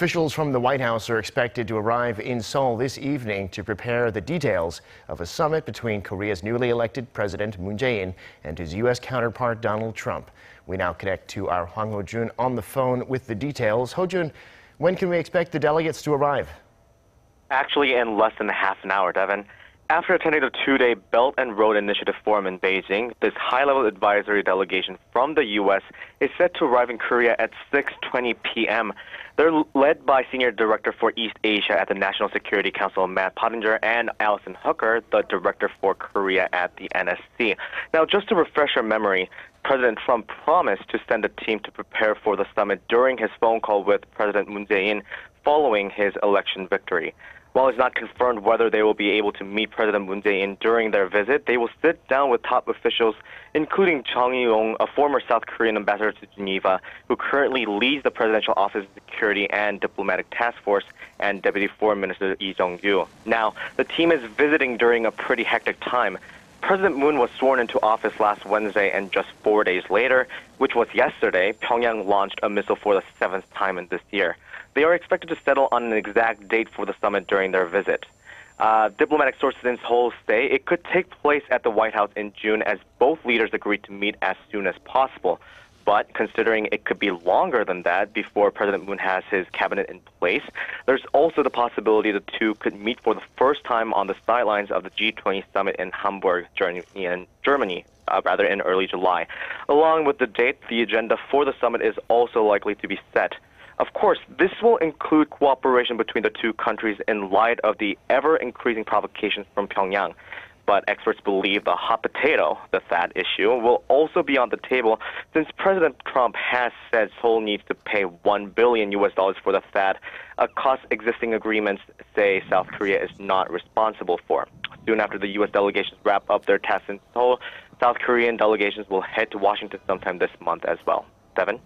Officials from the White House are expected to arrive in Seoul this evening to prepare the details of a summit between Korea's newly elected President Moon Jae-in and his U.S. counterpart Donald Trump. We now connect to our Hwang Hojun on the phone with the details. Hojun, when can we expect the delegates to arrive? Actually, in less than half an hour, Devin. After attending the two-day Belt and Road Initiative Forum in Beijing, this high-level advisory delegation from the U.S. is set to arrive in Korea at 6:20 p.m. They're led by Senior Director for East Asia at the National Security Council, Matt Pottinger, and Allison, the Director for Korea at the NSC. Now, just to refresh our memory, President Trump promised to send a team to prepare for the summit during his phone call with President Moon Jae-in following his election victory. While it's not confirmed whether they will be able to meet President Moon Jae-in during their visit, they will sit down with top officials, including Chung Eui-yong, a former South Korean ambassador to Geneva, who currently leads the Presidential Office of Security and Diplomatic Task Force, and Deputy Foreign Minister Lee Jung-gyu. Now, the team is visiting during a pretty hectic time. President Moon was sworn into office last Wednesday, and just 4 days later, which was yesterday, Pyongyang launched a missile for the 7th time in this year. They are expected to settle on an exact date for the summit during their visit. Diplomatic sources in Seoul say it could take place at the White House in June, as both leaders agreed to meet as soon as possible. But considering it could be longer than that before President Moon has his cabinet in place, there's also the possibility the two could meet for the first time on the sidelines of the G20 summit in Hamburg, Germany, in early July. Along with the date, the agenda for the summit is also likely to be set. Of course, this will include cooperation between the two countries in light of the ever-increasing provocations from Pyongyang. But experts believe the hot potato, the THAAD issue, will also be on the table, since President Trump has said Seoul needs to pay $1 billion for the THAAD, a cost existing agreements say South Korea is not responsible for. Soon after the U.S. delegations wrap up their tasks in Seoul, South Korean delegations will head to Washington sometime this month as well. Devin?